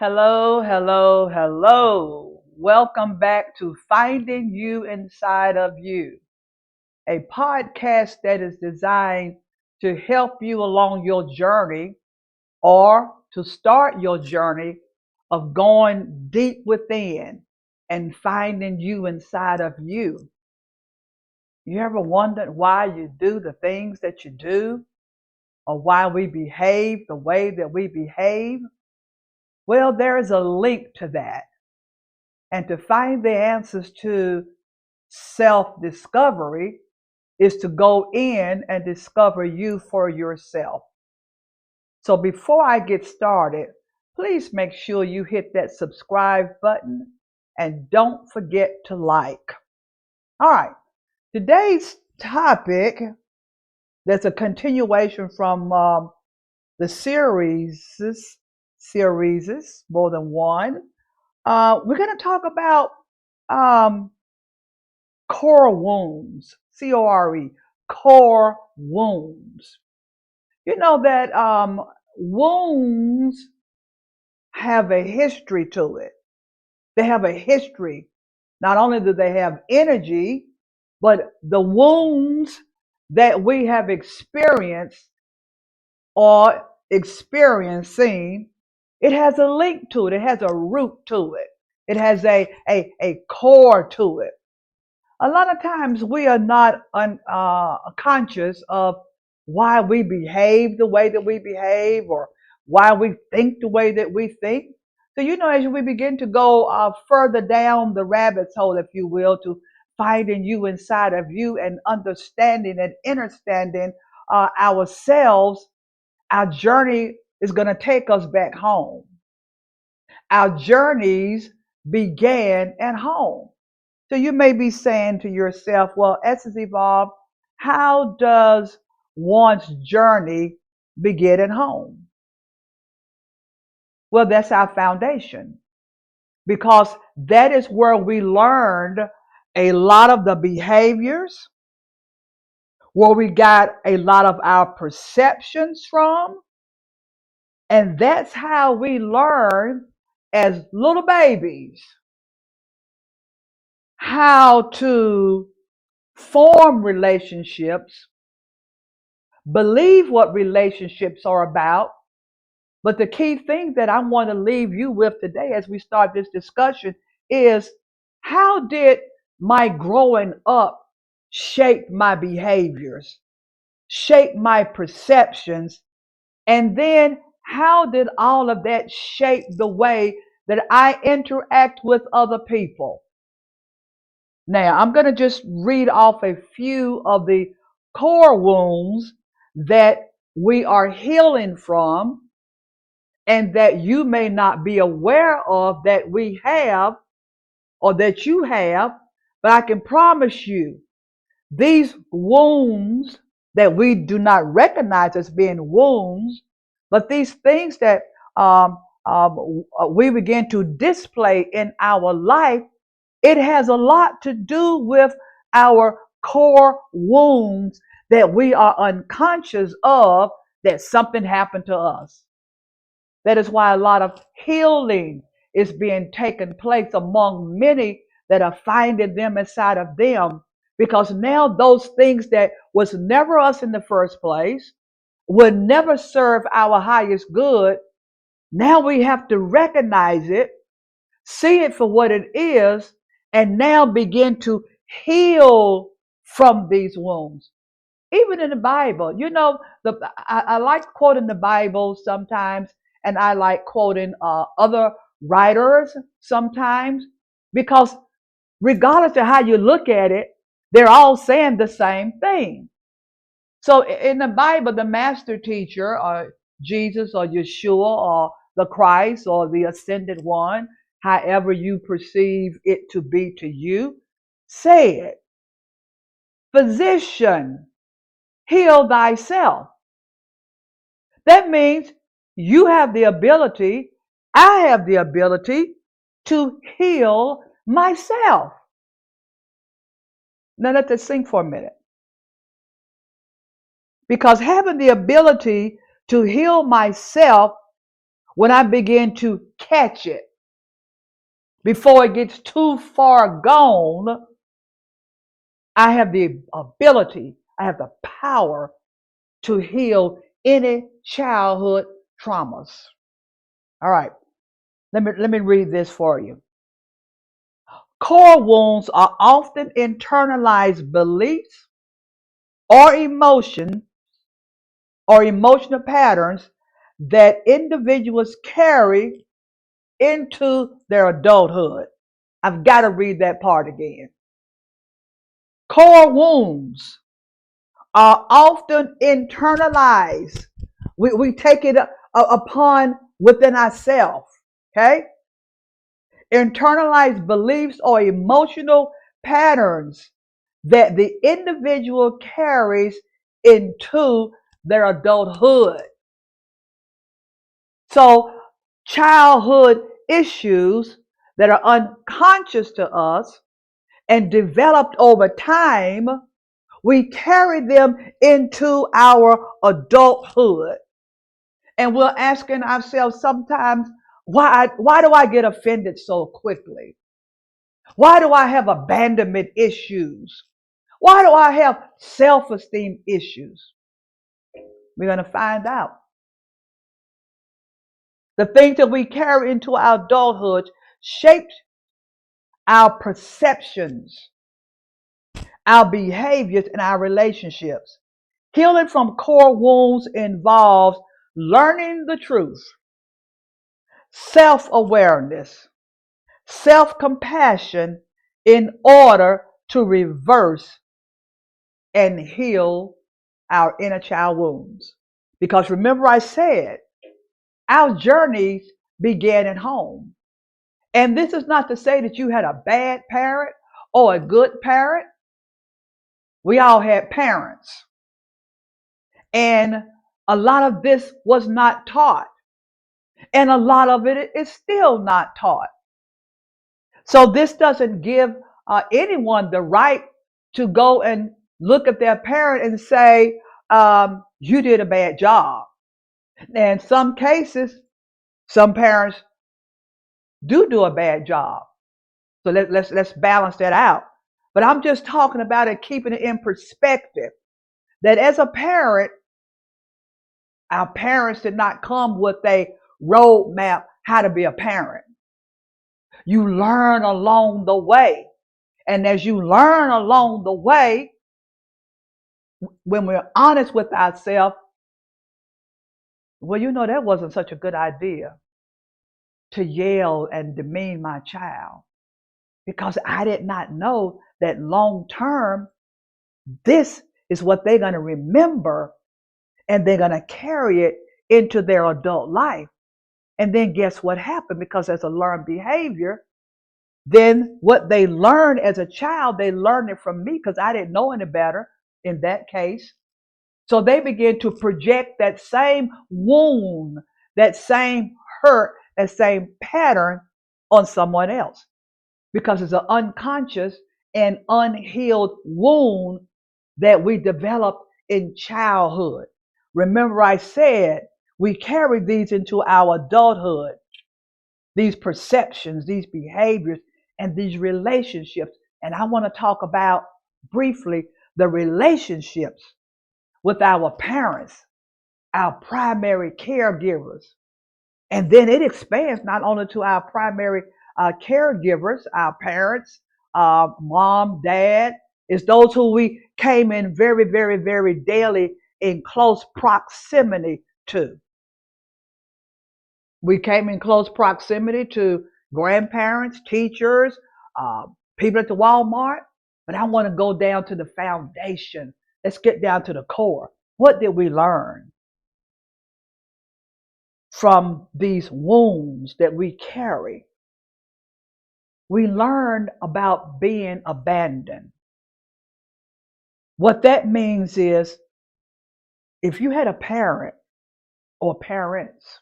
Hello, hello, hello. Welcome back to Finding You Inside of You, a podcast that is designed to help you along your journey or to start your journey of going deep within and finding you inside of you. You ever wondered why you do the things that you do or why we behave the way that we behave? Well, there is a link to that. And to find the answers to self discovery is to go in and discover you for yourself. So before I get started, please make sure you hit that subscribe button and don't forget to like. All right, today's topic, there's a continuation from the series, more than one. We're going to talk about um, core wounds, CORE, core wounds. You know that wounds have a history to it. They have a history. Not only do they have energy, but the wounds that we have experienced or experiencing, it has a link to it. It has a root to it. It has a core to it. A lot of times we are not conscious of why we behave the way that we behave or why we think the way that we think. So, as we begin to go further down the rabbit's hole, if you will, to finding you inside of you and understanding and understanding ourselves, our journey is going to take us back home. Our journeys began at home. So you may be saying to yourself, well, Essence Evolve, how does one's journey begin at home? Well, that's our foundation because that is where we learned a lot of the behaviors, where we got a lot of our perceptions from. And that's how we learn as little babies how to form relationships, believe what relationships are about. But the key thing that I want to leave you with today as we start this discussion is, how did my growing up shape my behaviors, shape my perceptions, and then how did all of that shape the way that I interact with other people? Now, I'm going to just read off a few of the core wounds that we are healing from and that you may not be aware of that we have or that you have, but I can promise you these wounds that we do not recognize as being wounds, but these things that we begin to display in our life, it has a lot to do with our core wounds that we are unconscious of that something happened to us. That is why a lot of healing is being taken place among many that are finding them inside of them, because now those things that was never us in the first place, would never serve our highest good, now we have to recognize it, see it for what it is, and now begin to heal from these wounds. Even in the Bible, I like quoting the Bible sometimes, and I like quoting other writers sometimes, because regardless of how you look at it, they're all saying the same thing. So in the Bible, the master teacher, or Jesus, or Yeshua, or the Christ, or the ascended one, however you perceive it to be to you, said, "Physician, heal thyself." That means you have the ability, I have the ability to heal myself. Now let that sink for a minute. Because having the ability to heal myself when I begin to catch it before it gets too far gone, I have the ability, I have the power to heal any childhood traumas. All right, let me read this for you. Core wounds are often internalized beliefs or emotional patterns that individuals carry into their adulthood. I've got to read that part again. Core wounds are often internalized. We take it upon within ourselves. Okay? Internalized beliefs or emotional patterns that the individual carries into their adulthood. So, childhood issues that are unconscious to us and developed over time, we carry them into our adulthood. And we're asking ourselves sometimes, why do I get offended so quickly? Why do I have abandonment issues? Why do I have self-esteem issues? We're going to find out. The things that we carry into our adulthood shape our perceptions, our behaviors, and our relationships. Healing from core wounds involves learning the truth, self-awareness, self-compassion in order to reverse and heal our inner child wounds. Because remember, I said our journeys began at home. And this is not to say that you had a bad parent or a good parent. We all had parents. And a lot of this was not taught. And a lot of it is still not taught. So this doesn't give anyone the right to go and look at their parent and say, you did a bad job. And in some cases, some parents do a bad job. So let's balance that out. But I'm just talking about it, keeping it in perspective. That as a parent, our parents did not come with a roadmap how to be a parent. You learn along the way. And as you learn along the way, when we're honest with ourselves, well, that wasn't such a good idea to yell and demean my child, because I did not know that long term, this is what they're going to remember, and they're going to carry it into their adult life. And then guess what happened? Because as a learned behavior, then what they learned as a child, they learned it from me because I didn't know any better in that case. So they begin to project that same wound, that same hurt, that same pattern on someone else, because it's an unconscious and unhealed wound that we develop in childhood. Remember, I said we carry these into our adulthood, these perceptions, these behaviors, and these relationships. And I want to talk about briefly the relationships with our parents, our primary caregivers. And then it expands not only to our primary caregivers, our parents, mom, dad, it's those who we came in very, very, very daily in close proximity to. We came in close proximity to grandparents, teachers, people at the Walmart. But I want to go down to the foundation. Let's get down to the core. What did we learn from these wounds that we carry? We learned about being abandoned. What that means is, if you had a parent or parents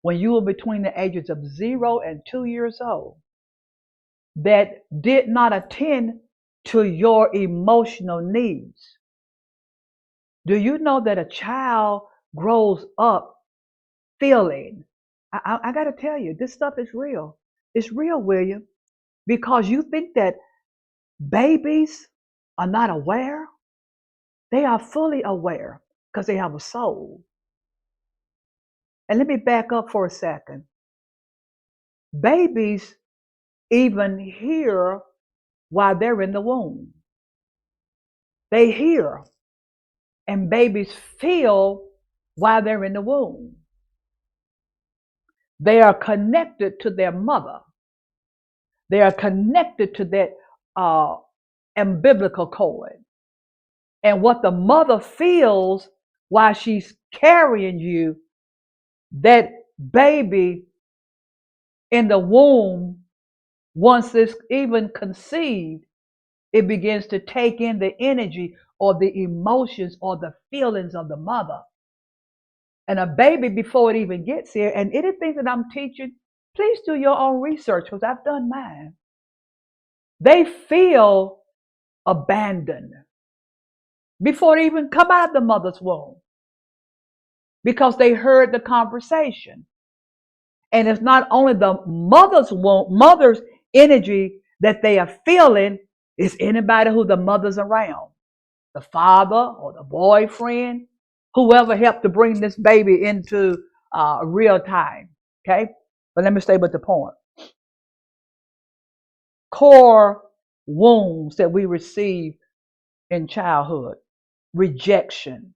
when you were between the ages of 0 and 2 years old that did not attend to your emotional needs, do you know that a child grows up feeling I got to tell you, this stuff is real. It's real, William, because you think that babies are not aware. They are fully aware because they have a soul. And let me back up for a second. Babies even hear while they're in the womb. They hear, and babies feel while they're in the womb. They are connected to their mother. They are connected to that umbilical cord. And what the mother feels while she's carrying you, that baby in the womb, once it's even conceived, it begins to take in the energy or the emotions or the feelings of the mother. And a baby, before it even gets here, and anything that I'm teaching, please do your own research because I've done mine. They feel abandoned before they even come out of the mother's womb because they heard the conversation. And it's not only the mother's energy that they are feeling, it's anybody who the mother's around, the father or the boyfriend, whoever helped to bring this baby into real time. Okay, but let me stay with the point. Core wounds that we receive in childhood, rejection.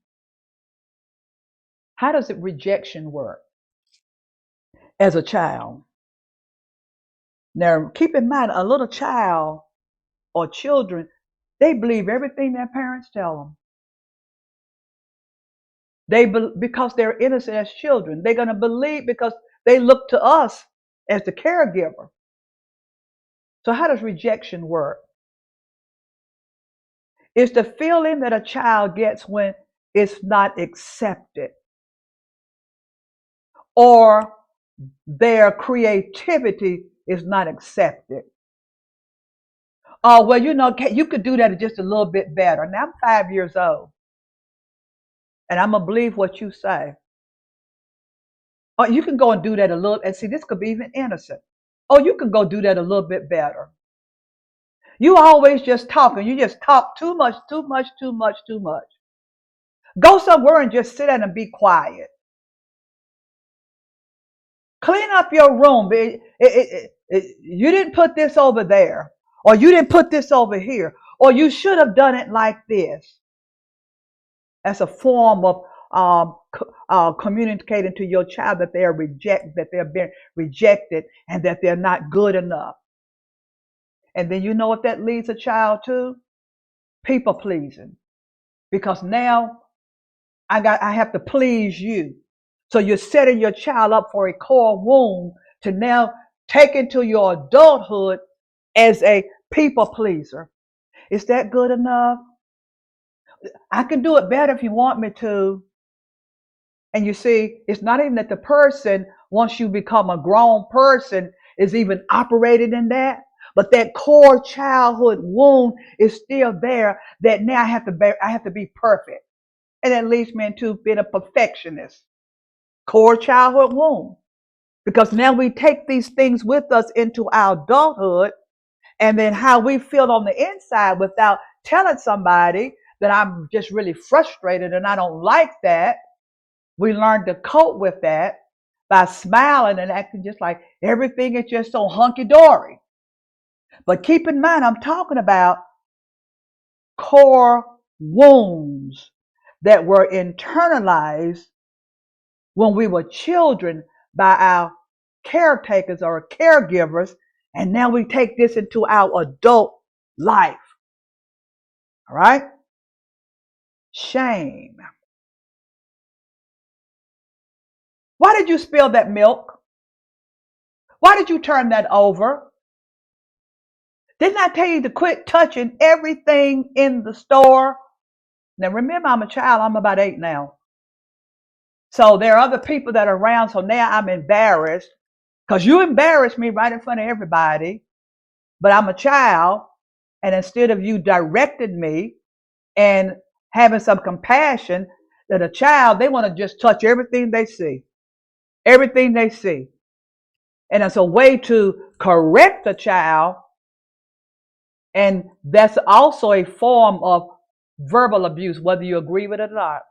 How does rejection work as a child? Now, keep in mind, a little child or children, they believe everything their parents tell them. Because they're innocent as children, they're going to believe because they look to us as the caregiver. So how does rejection work? It's the feeling that a child gets when it's not accepted or their creativity is not accepted. Oh, well, you could do that just a little bit better. Now I'm 5 years old and I'm going to believe what you say. Oh, you can go and do that a little, and see, this could be even innocent. Oh, you can go do that a little bit better. You always just talking. You just talk too much, too much, too much, too much. Go somewhere and just sit down and be quiet. Clean up your room. You didn't put this over there, or you didn't put this over here, or you should have done it like this. That's a form of communicating to your child that they're being rejected, and that they're not good enough. And then you know what that leads a child to? People pleasing. Because now I have to please you. So you're setting your child up for a core wound to now take into your adulthood as a people pleaser. Is that good enough? I can do it better if you want me to. And you see, it's not even that the person, once you become a grown person, is even operating in that. But that core childhood wound is still there, that now I have to be perfect. And that leads me into being a perfectionist. Core childhood wound. Because now we take these things with us into our adulthood, and then how we feel on the inside without telling somebody that I'm just really frustrated and I don't like that. We learn to cope with that by smiling and acting just like everything is just so hunky-dory. But keep in mind, I'm talking about core wounds that were internalized when we were children by our caretakers or caregivers, and now we take this into our adult life. All right? Shame. Why did you spill that milk? Why did you turn that over? Didn't I tell you to quit touching everything in the store? Now remember, I'm a child. I'm about 8 now. So there are other people that are around. So now I'm embarrassed because you embarrassed me right in front of everybody. But I'm a child. And instead of you directing me and having some compassion, that a child, they want to just touch everything they see. everything they see. And it's a way to correct the child. And that's also a form of verbal abuse, whether you agree with it or not.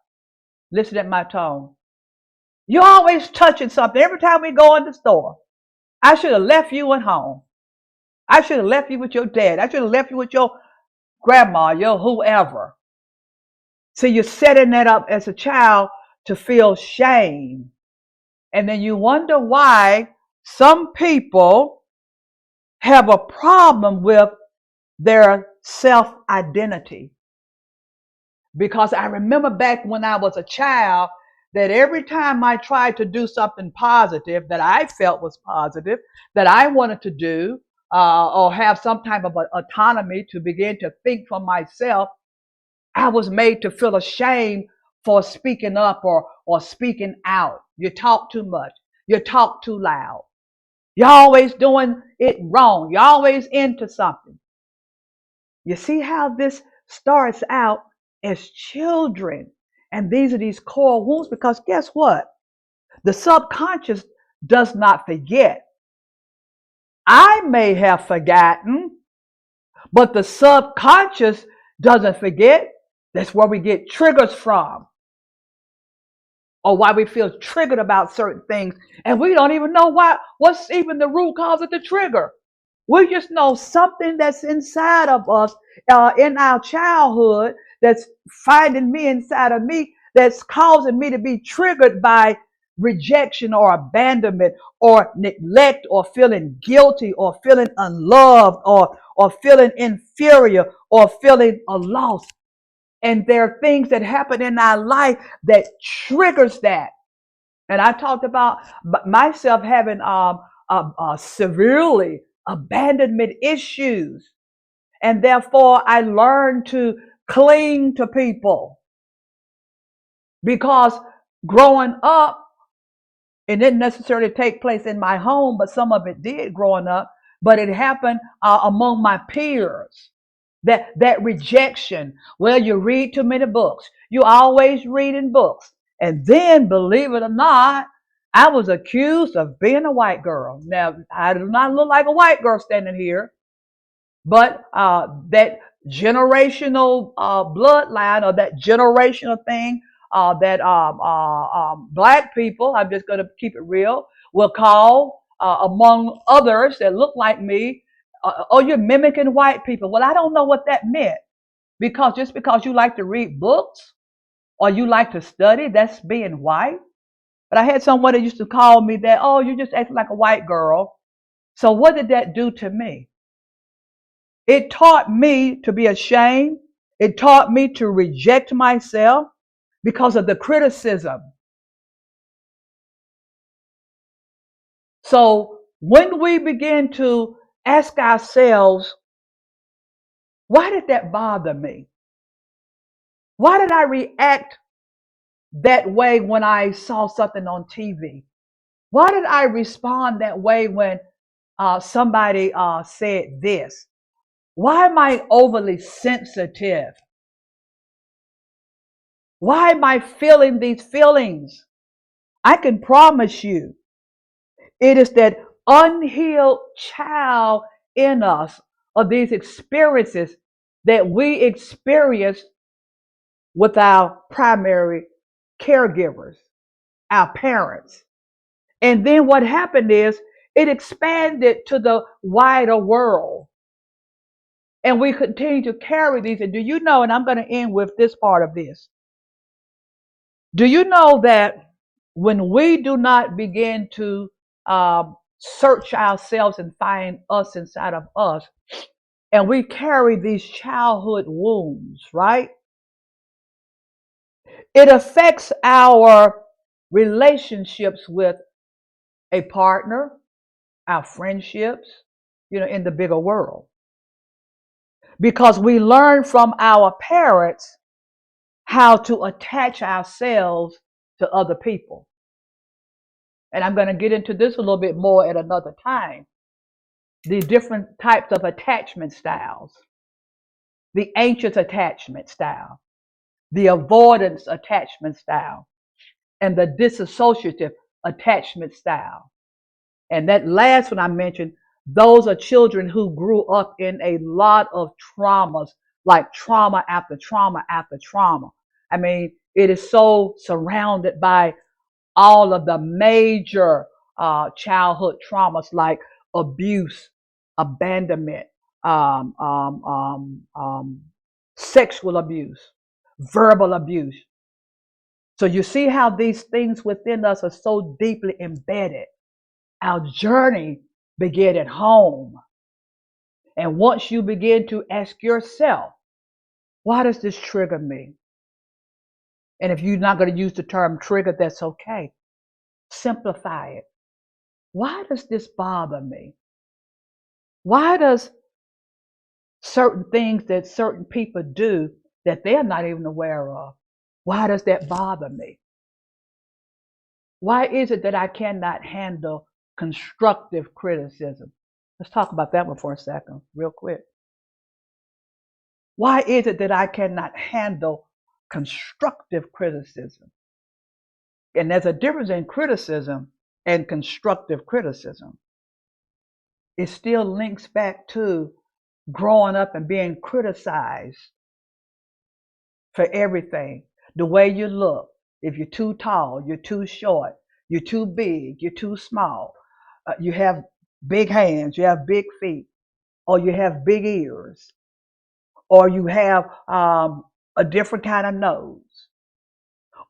Listen at my tone. You're always touching something. Every time we go in the store, I should have left you at home. I should have left you with your dad. I should have left you with your grandma, your whoever. So you're setting that up as a child to feel shame. And then you wonder why some people have a problem with their self-identity. Because I remember back when I was a child that every time I tried to do something positive that I felt was positive, that I wanted to do, or have some type of autonomy to begin to think for myself, I was made to feel ashamed for speaking up or speaking out. You talk too much. You talk too loud. You're always doing it wrong. You're always into something. You see how this starts out as children. And these are these core wounds, because guess what? The subconscious does not forget. I may have forgotten, but the subconscious doesn't forget. That's where we get triggers from, or why we feel triggered about certain things. And we don't even know what's even the root cause of the trigger. We just know something that's inside of us, in our childhood, that's finding me inside of me, that's causing me to be triggered by rejection or abandonment or neglect or feeling guilty or feeling unloved or feeling inferior or feeling a loss. And there are things that happen in our life that triggers that. And I talked about myself having severely abandonment issues. And therefore, I learned to cling to people. Because growing up, it didn't necessarily take place in my home, but some of it did growing up. But it happened among my peers. That rejection. Well, you read too many books. You always reading books. And then, believe it or not, I was accused of being a white girl. Now, I do not look like a white girl standing here, but that generational bloodline, or that generational thing that black people, I'm just going to keep it real, will call, among others that look like me, oh, you're mimicking white people. Well, I don't know what that meant, because just because you like to read books or you like to study, that's being white. But I had someone that used to call me that, oh, you just acting like a white girl. So what did that do to me? It taught me to be ashamed. It taught me to reject myself because of the criticism. So when we begin to ask ourselves, why did that bother me? Why did I react that way when I saw something on TV? Why did I respond that way when somebody said this? Why am I overly sensitive? Why am I feeling these feelings? I can promise you, it is that unhealed child in us of these experiences that we experience with our primary caregivers, our parents. And then what happened is it expanded to the wider world. And we continue to carry these. And do you know, and I'm going to end with this part of this. Do you know that when we do not begin to search ourselves and find us inside of us, and we carry these childhood wounds, right? It affects our relationships with a partner, our friendships, in the bigger world. Because we learn from our parents how to attach ourselves to other people. And I'm going to get into this a little bit more at another time. The different types of attachment styles. The anxious attachment style, the avoidance attachment style, and the dissociative attachment style. And that last one I mentioned, those are children who grew up in a lot of traumas, like trauma after trauma after trauma. I mean, it is so surrounded by all of the major childhood traumas like abuse, abandonment, um, um, um, um, sexual abuse, verbal abuse. So you see how these things within us are so deeply embedded. Our journey began at home. And once you begin to ask yourself, why does this trigger me? And if you're not going to use the term trigger, that's okay. Simplify it. Why does this bother me? Why does certain things that certain people do that they're not even aware of, why does that bother me? Why is it that I cannot handle constructive criticism? Let's talk about that one for a second, real quick. Why is it that I cannot handle constructive criticism? And there's a difference in criticism and constructive criticism. It still links back to growing up and being criticized for everything. The way you look, if you're too tall, you're too short, you're too big, you're too small, you have big hands, you have big feet, or you have big ears, or you have a different kind of nose,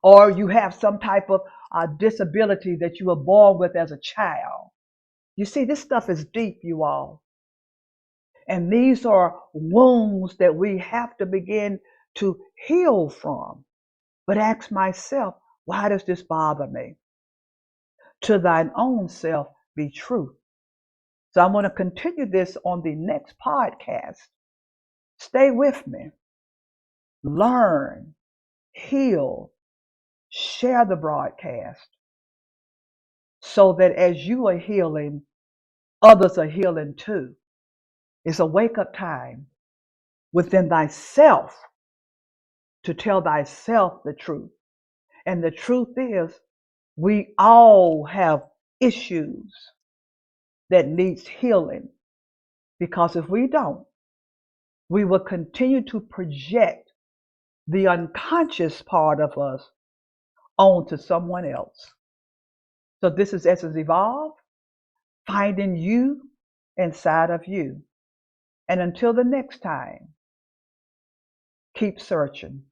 or you have some type of disability that you were born with as a child. You see, this stuff is deep, you all. And these are wounds that we have to begin to heal from. But ask myself, why does this bother me? To thine own self be true. So I'm going to continue this on the next podcast. Stay with me. Learn, heal, share the broadcast so that as you are healing, others are healing too. It's a wake up time within thyself to tell thyself the truth. And the truth is, we all have issues that needs healing, because if we don't, we will continue to project the unconscious part of us onto someone else. So this is Essence Evolve, finding you inside of you. And until the next time, keep searching.